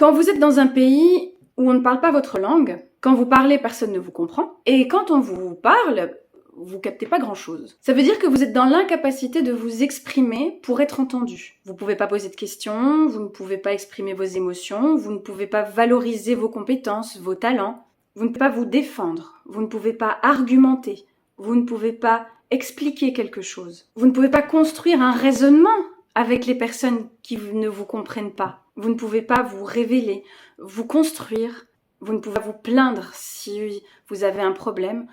Quand vous êtes dans un pays où on ne parle pas votre langue, quand vous parlez, personne ne vous comprend, et quand on vous parle, vous captez pas grand-chose. Ça veut dire que vous êtes dans l'incapacité de vous exprimer pour être entendu. Vous pouvez pas poser de questions, vous ne pouvez pas exprimer vos émotions, vous ne pouvez pas valoriser vos compétences, vos talents, vous ne pouvez pas vous défendre, vous ne pouvez pas argumenter, vous ne pouvez pas expliquer quelque chose. Vous ne pouvez pas construire un raisonnement avec les personnes qui ne vous comprennent pas. Vous ne pouvez pas vous révéler, vous construire, vous ne pouvez pas vous plaindre si vous avez un problème.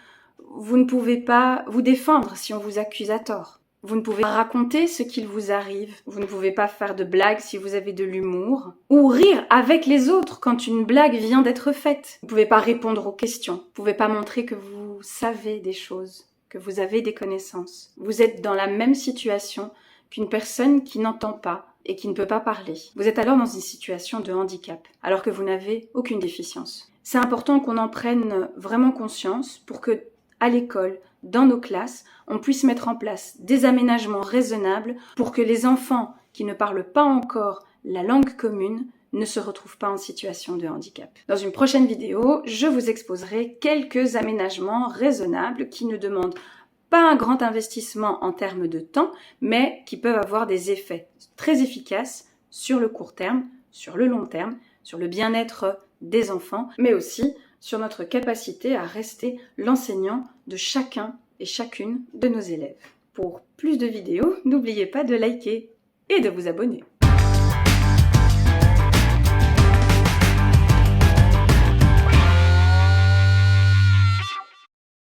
Vous ne pouvez pas vous défendre si on vous accuse à tort. Vous ne pouvez pas raconter ce qu'il vous arrive. Vous ne pouvez pas faire de blagues si vous avez de l'humour. Ou rire avec les autres quand une blague vient d'être faite. Vous ne pouvez pas répondre aux questions. Vous ne pouvez pas montrer que vous savez des choses, que vous avez des connaissances. Vous êtes dans la même situation qu'une personne qui n'entend pas et qui ne peut pas parler. Vous êtes alors dans une situation de handicap, alors que vous n'avez aucune déficience. C'est important qu'on en prenne vraiment conscience pour que à l'école, dans nos classes, on puisse mettre en place des aménagements raisonnables pour que les enfants qui ne parlent pas encore la langue commune ne se retrouvent pas en situation de handicap. Dans une prochaine vidéo, je vous exposerai quelques aménagements raisonnables qui ne demandent pas un grand investissement en termes de temps, mais qui peuvent avoir des effets très efficaces sur le court terme, sur le long terme, sur le bien-être des enfants, mais aussi sur notre capacité à rester l'enseignant de chacun et chacune de nos élèves. Pour plus de vidéos, n'oubliez pas de liker et de vous abonner.